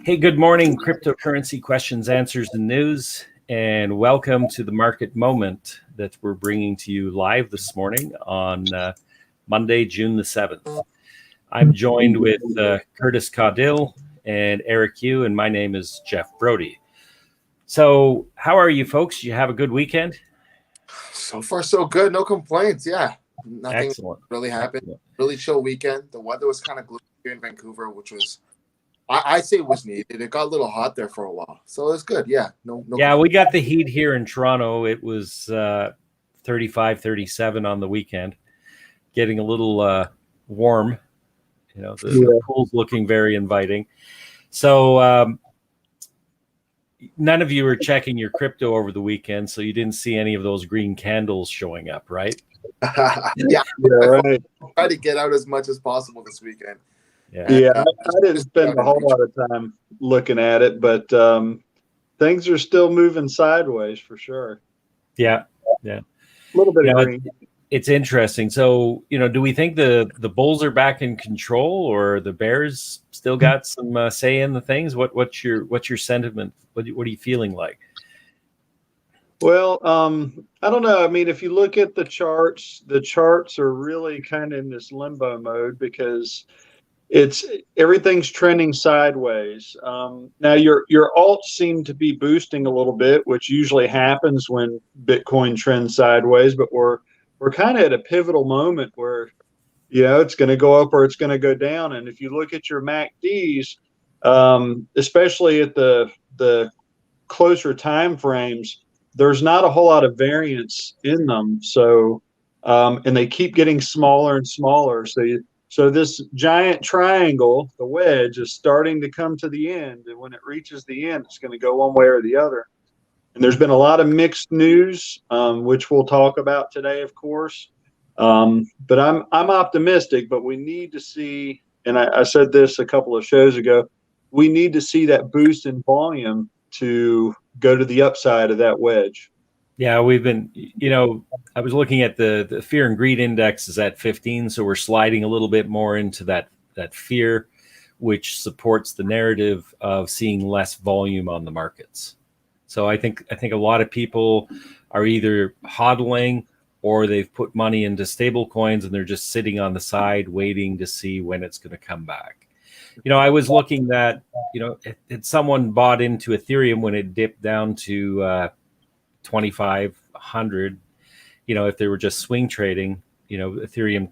Hey, good morning, cryptocurrency questions, answers, and news, and welcome to the market moment that we're bringing to you live this morning on Monday, June the 7th. I'm joined with Curtis Caudill and Eric Yu, and my name is Jeff Brody. So, how are you folks? You have a good weekend? So far, so good. No complaints. Yeah, nothing Excellent. really happened. Excellent. Really chill weekend. The weather was kind of gloomy here in Vancouver, which was, I'd say, was needed. It got a little hot there for a while, so it was good. Yeah, no. Yeah, we got the heat here in Toronto. It was 35, 37 on the weekend, getting a little warm. You know, the pool's looking very inviting. So none of you were checking your crypto over the weekend, so you didn't see any of those green candles showing up, right? Yeah, right. try to get out as much as possible this weekend. Yeah, I didn't spend a whole lot of time looking at it, but things are still moving sideways for sure. Yeah. A little bit of green. It's interesting. So, do we think the bulls are back in control, or the bears still got some say in the things? What's your sentiment? What are you feeling like? Well, I don't know. I mean, if you look at the charts are really kind of in this limbo mode because everything's trending sideways. Now your alts seem to be boosting a little bit, which usually happens when Bitcoin trends sideways, but we're kind of at a pivotal moment where it's going to go up or it's going to go down. And if you look at your MACDs, especially at the closer time frames, there's not a whole lot of variance in them. So and they keep getting smaller and smaller. So this giant triangle, the wedge, is starting to come to the end. And when it reaches the end, it's going to go one way or the other. And there's been a lot of mixed news, which we'll talk about today, of course. But I'm optimistic, but we need to see, and I said this a couple of shows ago, we need to see that boost in volume to go to the upside of that wedge. Yeah, we've been, I was looking at the fear and greed index is at 15, so we're sliding a little bit more into that fear, which supports the narrative of seeing less volume on the markets. So I think a lot of people are either hodling or they've put money into stable coins and they're just sitting on the side waiting to see when it's going to come back. I was looking at, had someone bought into Ethereum when it dipped down to 2,500, if they were just swing trading, Ethereum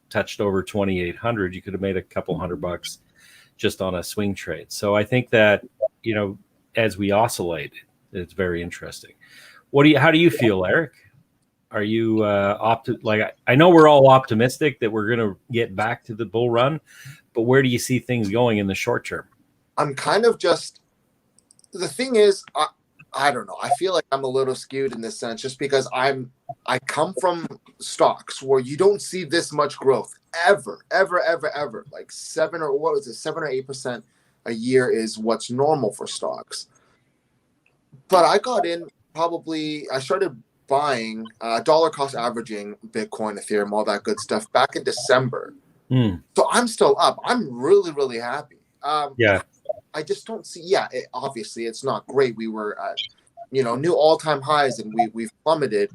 touched over 2,800, you could have made a couple $100 just on a swing trade. So I think that, as we oscillate, it's very interesting. How do you feel, Eric? Are you I know we're all optimistic that we're going to get back to the bull run, but where do you see things going in the short term? I'm kind of the thing is, I don't know. I feel like I'm a little skewed in this sense just because I come from stocks where you don't see this much growth ever. Like 7 or 8% a year is what's normal for stocks. But I got in I started buying dollar cost averaging Bitcoin, Ethereum, all that good stuff back in December. So I'm still up. I'm really, really happy. I just don't see. Obviously it's not great. We were at, new all-time highs and we've plummeted.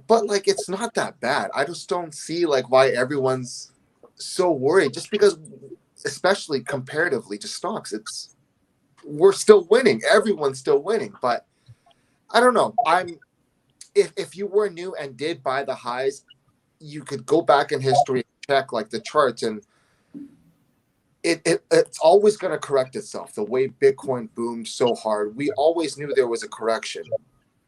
But it's not that bad. I just don't see why everyone's so worried. Just because, especially comparatively to stocks, we're still winning. Everyone's still winning. But I don't know. If you were new and did buy the highs, you could go back in history and check the charts, and it's always going to correct itself. The way Bitcoin boomed so hard, we always knew there was a correction,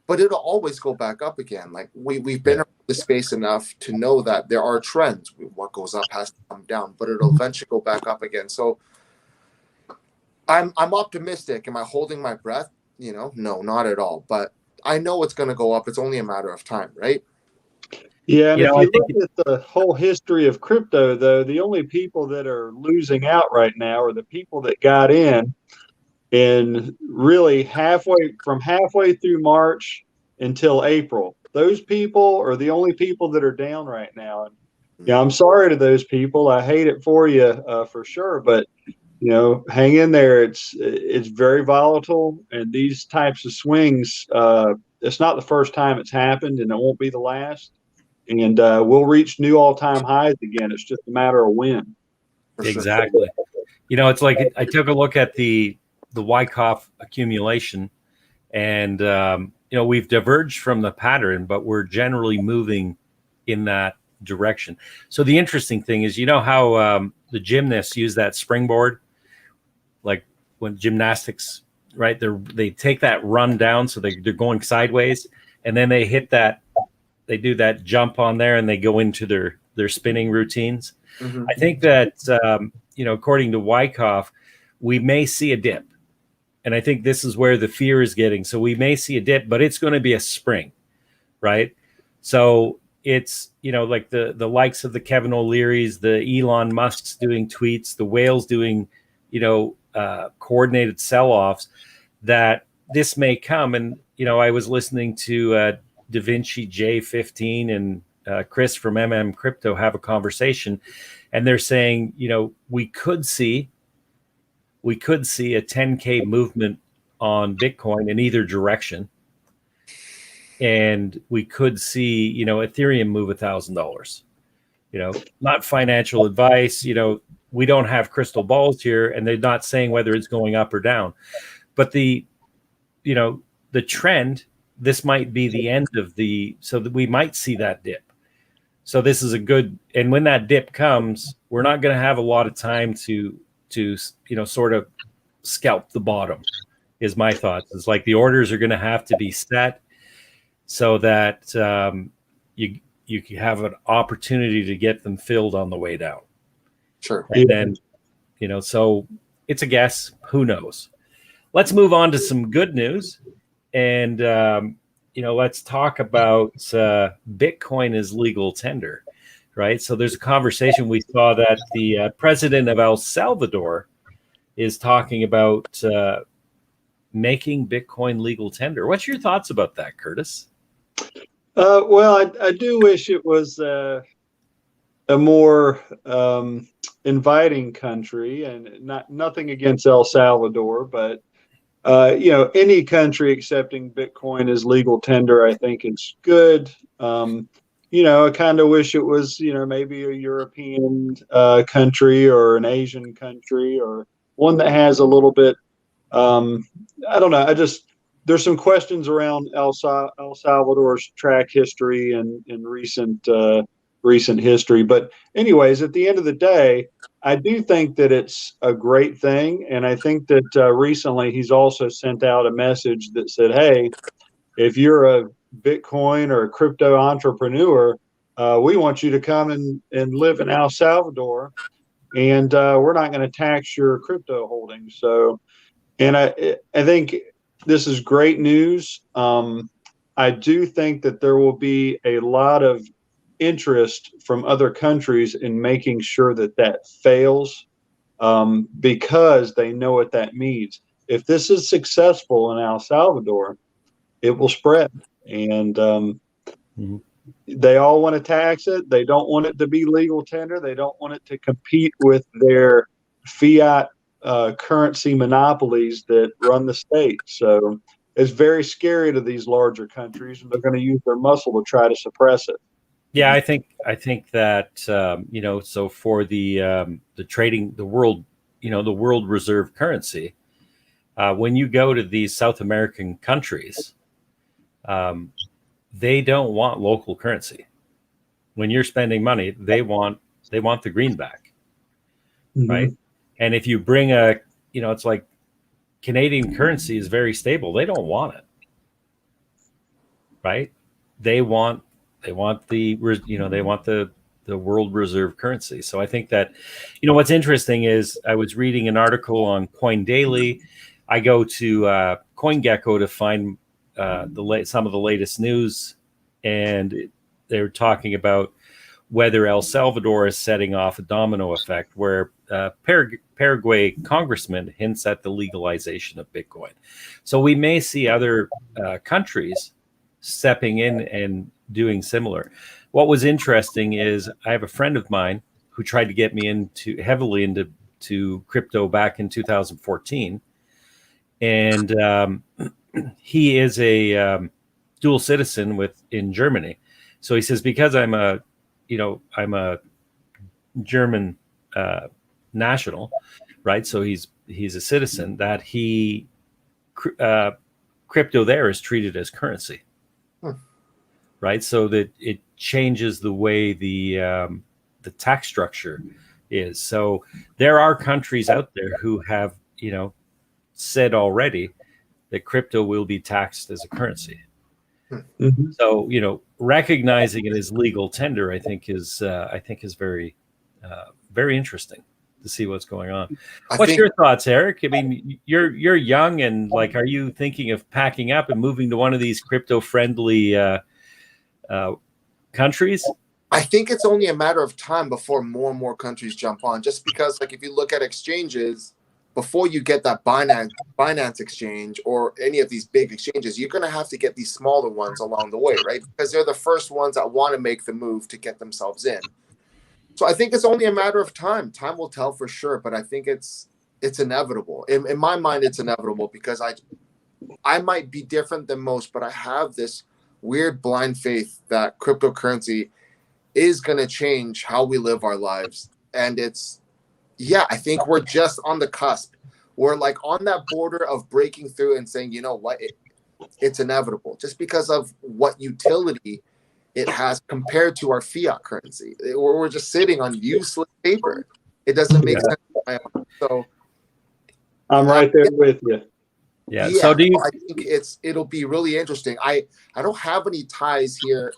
but it'll always go back up again. We've been around the space enough to know that there are trends. What goes up has to come down, but it'll eventually go back up again. So I'm optimistic. Am I holding my breath? No, not at all. But I know it's going to go up. It's only a matter of time, right? Yeah, and if you look at the whole history of crypto, though, the only people that are losing out right now are the people that got in really halfway through March until April. Those people are the only people that are down right now. And I'm sorry to those people. I hate it for you for sure, but hang in there. It's very volatile, and these types of swings, it's not the first time it's happened, and it won't be the last. And we'll reach new all-time highs again. It's just a matter of when. Exactly. It's like I took a look at the Wyckoff accumulation, and we've diverged from the pattern, but we're generally moving in that direction. So the interesting thing is, how the gymnasts use that springboard, like when gymnastics, right? They take that run down, so they're going sideways, and then they hit that. They do that jump on there, and they go into their spinning routines. Mm-hmm. I think that according to Wyckoff, we may see a dip, and I think this is where the fear is getting. So we may see a dip, but it's going to be a spring, right? So it's like the likes of the Kevin OLearys, the Elon Musks doing tweets, the whales doing coordinated sell-offs, that this may come. And I was listening to Da Vinci J15 and Chris from Crypto have a conversation, and they're saying, we could see a 10K movement on Bitcoin in either direction, and we could see Ethereum move $1,000. Not financial advice. We don't have crystal balls here, and they're not saying whether it's going up or down, but the trend. This might be the end of so that we might see that dip. So this is and when that dip comes, we're not going to have a lot of time to sort of scalp the bottom, is my thoughts. It's like the orders are going to have to be set so that you have an opportunity to get them filled on the way down. Sure. And then, so it's a guess. Who knows? Let's move on to some good news. And, let's talk about Bitcoin as legal tender, right? So there's a conversation. We saw that the president of El Salvador is talking about making Bitcoin legal tender. What's your thoughts about that, Curtis? Well, I do wish it was a more inviting country, and nothing against El Salvador, but any country accepting Bitcoin as legal tender, I think it's good. I kind of wish it was, maybe a European country or an Asian country or one that has a little bit. I don't know. There's some questions around El Salvador's track history and recent history. But anyways, at the end of the day, I do think that it's a great thing. And I think that recently he's also sent out a message that said, hey, if you're a Bitcoin or a crypto entrepreneur, we want you to come and live in El Salvador, and we're not going to tax your crypto holdings. So, and I think this is great news. I do think that there will be a lot of interest from other countries in making sure that fails, because they know what that means. If this is successful in El Salvador, it will spread, and they all want to tax it. They don't want it to be legal tender. They don't want it to compete with their fiat currency monopolies that run the state. So it's very scary to these larger countries, and they're going to use their muscle to try to suppress it. Yeah, I think that so for the trading, the world reserve currency, when you go to these South American countries, they don't want local currency. When you're spending money, they want the greenback, right? And if you bring it's like Canadian currency is very stable. They don't want it, right? They want the world reserve currency. So I think that, what's interesting is I was reading an article on Coin Daily. I go to CoinGecko to find some of the latest news, and they're talking about whether El Salvador is setting off a domino effect where Paraguay congressman hints at the legalization of Bitcoin. So we may see other countries stepping in and doing similar. What was interesting is I have a friend of mine who tried to get me heavily into to crypto back in 2014, and he is a dual citizen in Germany. So he says, because I'm a German national, right? So he's a citizen, that crypto there is treated as currency, right? So that it changes the way the tax structure is. So there are countries out there who have said already that crypto will be taxed as a currency. Mm-hmm. So recognizing it as legal tender, I think is very very interesting to see what's going on. What's your thoughts, Eric? I mean, you're young, and are you thinking of packing up and moving to one of these crypto friendly countries? I think it's only a matter of time before more and more countries jump on, just because if you look at exchanges, before you get that Binance exchange or any of these big exchanges, you're going to have to get these smaller ones along the way, right? Because they're the first ones that want to make the move to get themselves in. So I think it's only a matter of time. Time will tell for sure, but I think it's inevitable. In my mind, it's inevitable, because I might be different than most, but I have this weird blind faith that cryptocurrency is going to change how we live our lives. And I think we're just on the cusp. We're on that border of breaking through and saying, you know what, it's inevitable, just because of what utility it has compared to our fiat currency. We're just sitting on useless paper. It doesn't make sense. So I'm right there with you. Yeah. So I think it'll be really interesting. I don't have any ties here.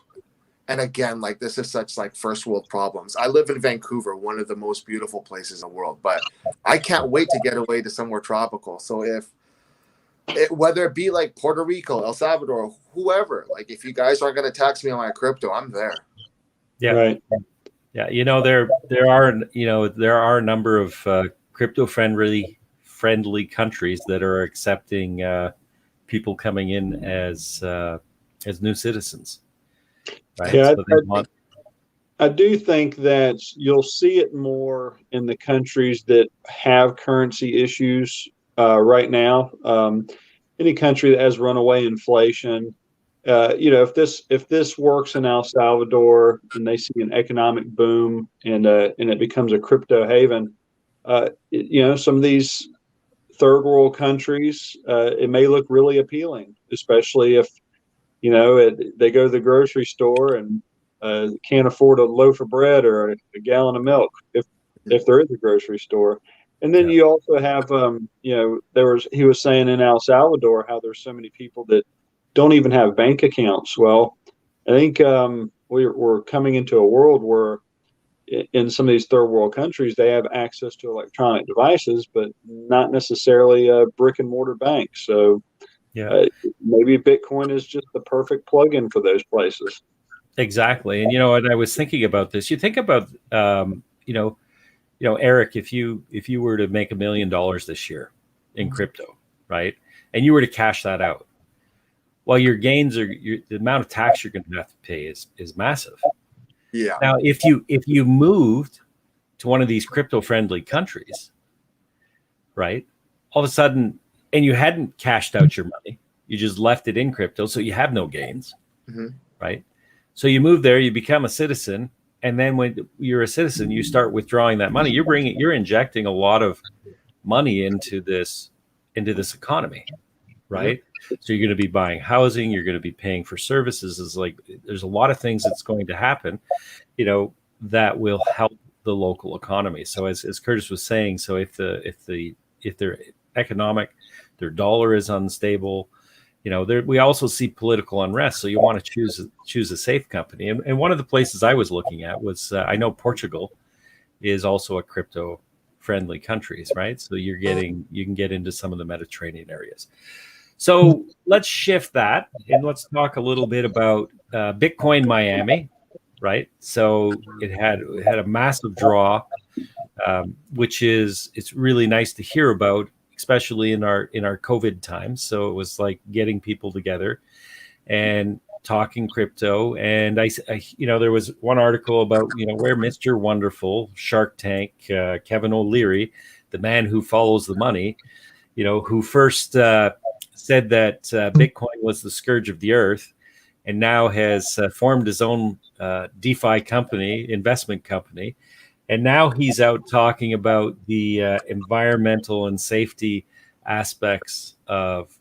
And again, this is such first world problems. I live in Vancouver, one of the most beautiful places in the world, but I can't wait to get away to somewhere tropical. So whether it be Puerto Rico, El Salvador, whoever, if you guys aren't going to tax me on my crypto, I'm there. Yeah. Right. Yeah. There are a number of crypto friendly countries that are accepting people coming in as new citizens. Right? Yeah, So I do think that you'll see it more in the countries that have currency issues right now. Any country that has runaway inflation, if this works in El Salvador and they see an economic boom and it becomes a crypto haven, some of these third world countries, it may look really appealing, especially if they go to the grocery store and can't afford a loaf of bread or a gallon of milk if there is a grocery store. And then you also have, he was saying in El Salvador how there's so many people that don't even have bank accounts. Well, I think we're coming into a world where in some of these third world countries, they have access to electronic devices, but not necessarily a brick and mortar bank. So maybe Bitcoin is just the perfect plug-in for those places. Exactly. And and I was thinking about this. You think about Eric, if you were to make $1 million this year in crypto, right? And you were to cash that out, well, your gains the amount of tax you're going to have to pay is massive. Yeah. Now, if you moved to one of these crypto friendly countries, right? All of a sudden, and you hadn't cashed out your money, you just left it in crypto, so you have no gains, right? So you move there, you become a citizen, and then when you're a citizen, you start withdrawing that money. You're injecting a lot of money into this economy, right? So you're going to be buying housing, you're going to be paying for services. There's a lot of things that's going to happen, that will help the local economy. So as Curtis was saying, so if their economic, their dollar is unstable, we also see political unrest. So you want to choose a safe company. And one of the places I was looking at was, I know Portugal is also a crypto friendly countries, right? So you can get into some of the Mediterranean areas. So let's shift that and let's talk a little bit about Bitcoin Miami, right? So it had a massive draw, it's really nice to hear about, especially in our COVID times. So it was like getting people together, and talking crypto, and there was one article about where Mr. Wonderful, Shark Tank, Kevin O'Leary, the man who follows the money, who first said that Bitcoin was the scourge of the earth, and now has formed his own DeFi company, investment company. And now he's out talking about the environmental and safety aspects of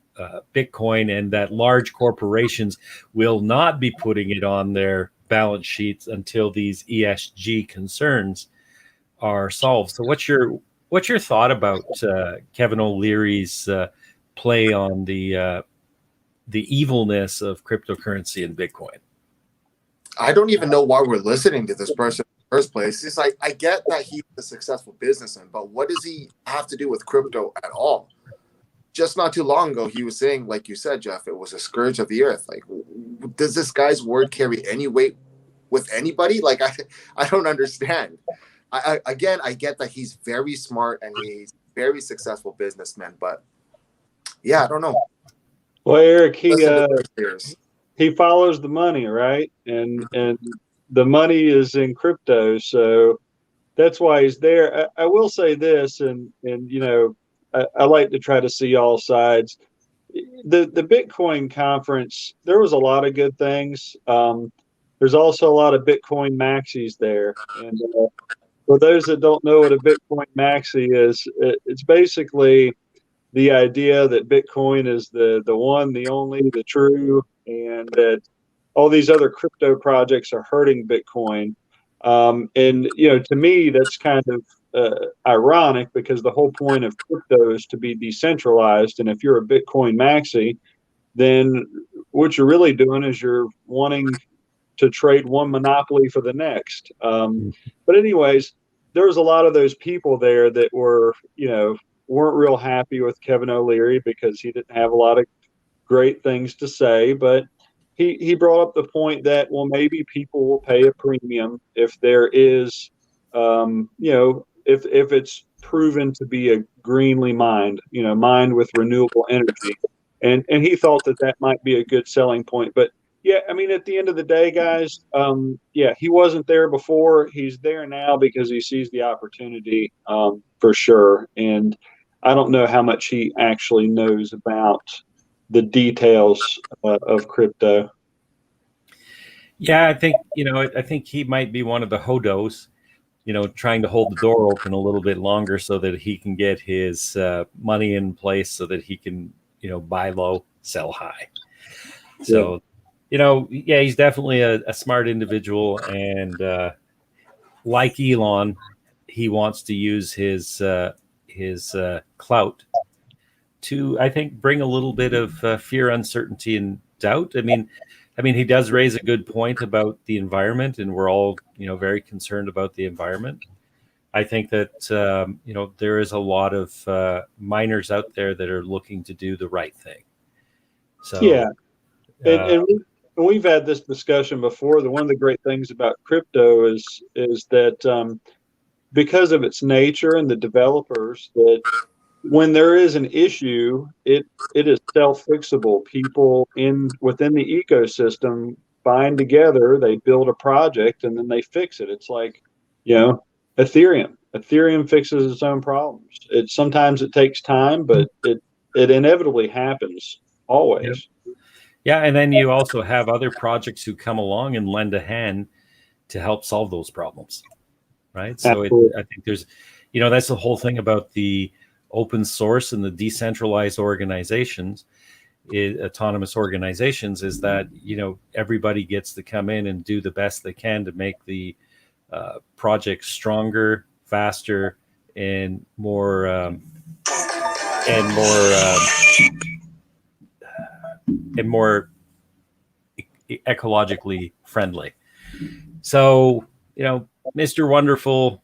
Bitcoin, and that large corporations will not be putting it on their balance sheets until these ESG concerns are solved. So what's your thought about Kevin O'Leary's play on the evilness of cryptocurrency and Bitcoin? I don't even know why we're listening to this person in the first place. It's like, I get that he's a successful businessman, but what does he have to do with crypto at all? Just not too long ago, he was saying, like you said, Jeff, it was a scourge of the earth. Like, does this guy's word carry any weight with anybody? Like, I don't understand. I get that he's very smart and he's a very successful businessman, but yeah, I don't know. Well, Eric, he follows the money, right? And the money is in crypto, so that's why he's there. I will say this, and I like to try to see all sides. The Bitcoin conference, there was a lot of good things. There's also a lot of Bitcoin maxis there, and for those that don't know what a Bitcoin maxi is, it's basically the idea that Bitcoin is the one, the only, the true, and that all these other crypto projects are hurting Bitcoin. And to me, that's kind of ironic, because the whole point of crypto is to be decentralized. And if you're a Bitcoin maxi, then what you're really doing is you're wanting to trade one monopoly for the next. But anyways, there was a lot of those people there that weren't real happy with Kevin O'Leary because he didn't have a lot of great things to say. But he brought up the point that, well, maybe people will pay a premium if there is, if it's proven to be a greenly mined, mined with renewable energy. And he thought that might be a good selling point. But yeah, I mean, at the end of the day, guys, he wasn't there before. He's there now because he sees the opportunity, for sure. And I don't know how much he actually knows about the details of crypto. Yeah, I think he might be one of the hodos, trying to hold the door open a little bit longer so that he can get his money in place so that he can, buy low, sell high. So, he's definitely a smart individual, and like Elon, he wants to use his clout to, I think, bring a little bit of fear, uncertainty, and doubt. I mean, he does raise a good point about the environment, and we're all, very concerned about the environment. I think that, there is a lot of miners out there that are looking to do the right thing. So, yeah. And we've had this discussion before. One of the great things about crypto is that because of its nature and the developers, that when there is an issue, it is self-fixable. People within the ecosystem bind together, they build a project, and then they fix it. It's like, Ethereum. Ethereum fixes its own problems. Sometimes it takes time, but it inevitably happens always. Yep. Yeah, and then you also have other projects who come along and lend a hand to help solve those problems, right? So I think there's, that's the whole thing about the open source and the decentralized organizations, autonomous organizations, is that, everybody gets to come in and do the best they can to make the project stronger, faster, and more ecologically friendly. So, Mr. Wonderful,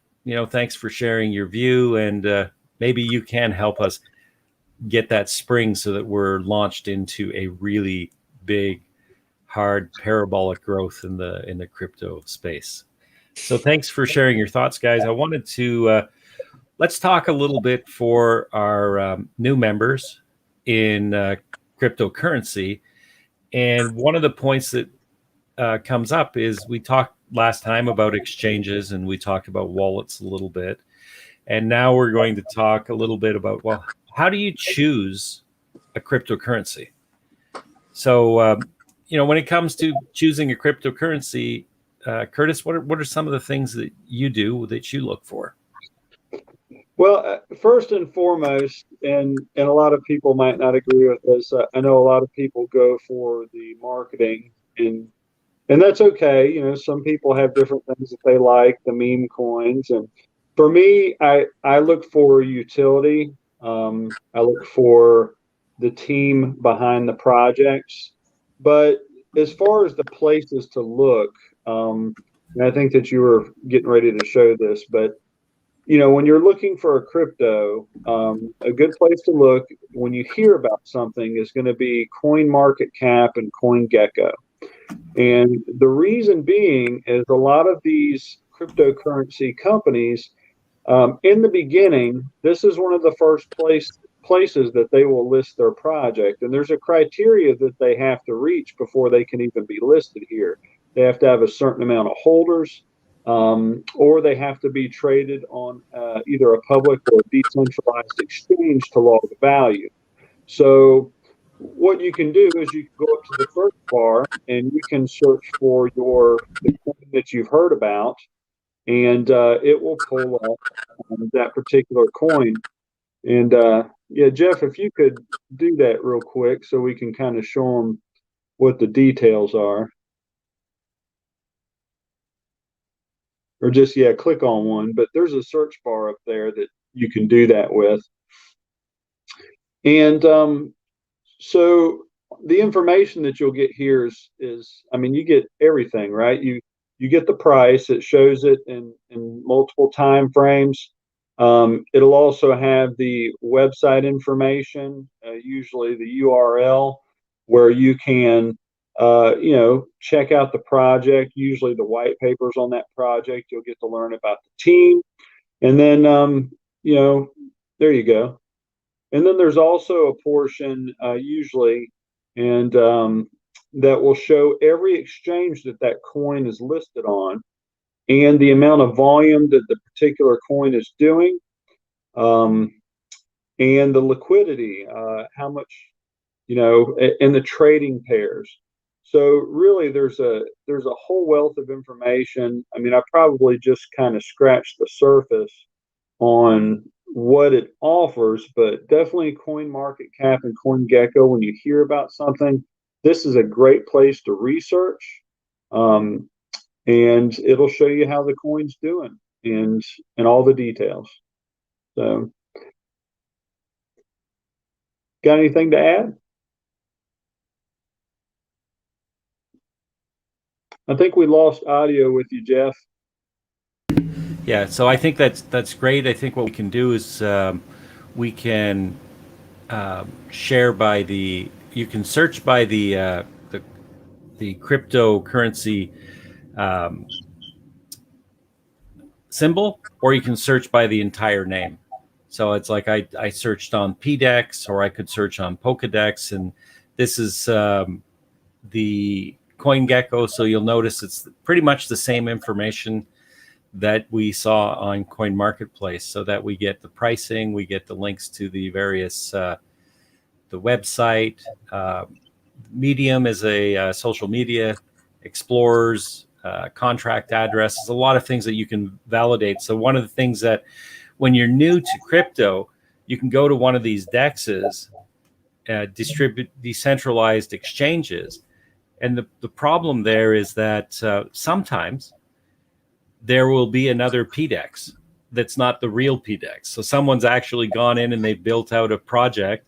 thanks for sharing your view, and maybe you can help us get that spring so that we're launched into a really big, hard parabolic growth in the crypto space. So thanks for sharing your thoughts, guys. I wanted to let's talk a little bit for our new members in cryptocurrency. And one of the points that comes up is we talked last time about exchanges and we talked about wallets a little bit. And now we're going to talk a little bit about, well, how do you choose a cryptocurrency? So, when it comes to choosing a cryptocurrency, Curtis, what are some of the things that you do that you look for? Well, first and foremost, and a lot of people might not agree with this. I know a lot of people go for the marketing, and that's okay. Some people have different things that they like, the meme coins, and for me, I look for utility. I look for the team behind the projects, but as far as the places to look, and I think that you were getting ready to show this, but when you're looking for a crypto, a good place to look when you hear about something is going to be Coin Market Cap and CoinGecko. And the reason being is a lot of these cryptocurrency companies, in the beginning, this is one of the first places that they will list their project. And there's a criteria that they have to reach before they can even be listed here. They have to have a certain amount of holders. Or they have to be traded on either a public or decentralized exchange to log the value. So what you can do is you can go up to the search bar and you can search for the coin that you've heard about, and it will pull up that particular coin. And yeah, Jeff, if you could do that real quick so we can kind of show them what the details are. Or just, yeah, click on one, but there's a search bar up there that you can do that with. And so the information that you'll get here is, I mean, you get everything, right? You get the price. It shows it in multiple time frames. It'll also have the website information, usually the URL, where you can check out the project, usually the white papers on that project. You'll get to learn about the team. And then, there you go. And then there's also a portion, usually, and that will show every exchange that coin is listed on and the amount of volume that the particular coin is doing, and the liquidity, how much, and the trading pairs. So really, there's a whole wealth of information. I mean, I probably just kind of scratched the surface on what it offers, but definitely Coin Market Cap and CoinGecko. When you hear about something, this is a great place to research, and it'll show you how the coin's doing and all the details. So, got anything to add? I think we lost audio with you, Jeff. Yeah, so I think that's great. I think what we can do is we can share by you can search by the cryptocurrency symbol, or you can search by the entire name. So it's like I searched on PDEX, or I could search on Pokedex, and this is the CoinGecko. So you'll notice it's pretty much the same information that we saw on Coin Marketplace, so that we get the pricing, we get the links to the various the website. Medium is a social media, explorers, contract addresses, a lot of things that you can validate. So one of the things that when you're new to crypto, you can go to one of these DEXs, decentralized exchanges, and the problem there is that sometimes there will be another PDEX that's not the real PDEX. So someone's actually gone in and they've built out a project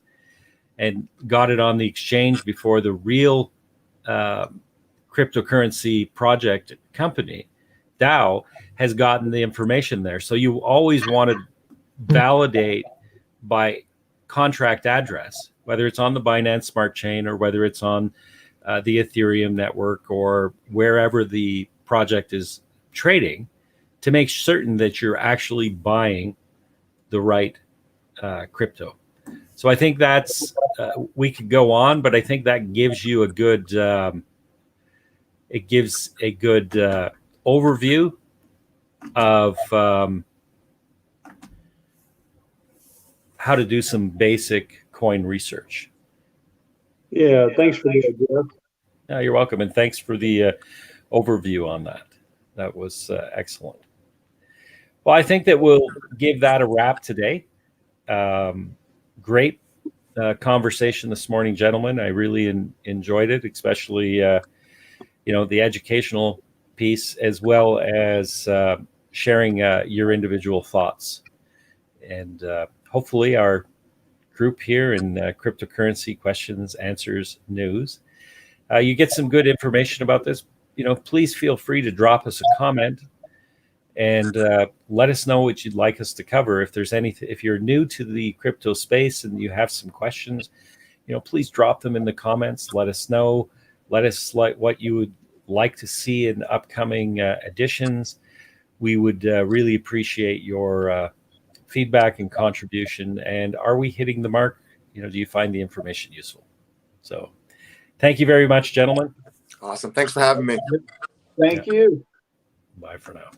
and got it on the exchange before the real cryptocurrency project company, DAO, has gotten the information there. So you always want to validate by contract address, whether it's on the Binance Smart Chain or whether it's on the Ethereum network or wherever the project is trading, to make certain that you're actually buying the right crypto. So I think that's we could go on, but I think that gives you a good overview of how to do some basic coin research. Yeah, thanks for that, Jeff. Yeah, you're welcome, and thanks for the overview on that. That was excellent. Well, I think that we'll give that a wrap today. Great conversation this morning, gentlemen. I really enjoyed it, especially the educational piece, as well as sharing your individual thoughts. And hopefully our group here in Cryptocurrency Questions, Answers, News, you get some good information about this. Please feel free to drop us a comment and let us know what you'd like us to cover. If there's anything, if you're new to the crypto space and you have some questions, please drop them in the comments. Let us know. Let us what you would like to see in upcoming editions. We would really appreciate your feedback and contribution. And are we hitting the mark? Do you find the information useful? So thank you very much, gentlemen. Awesome. Thanks for having me. Thank you. Bye for now.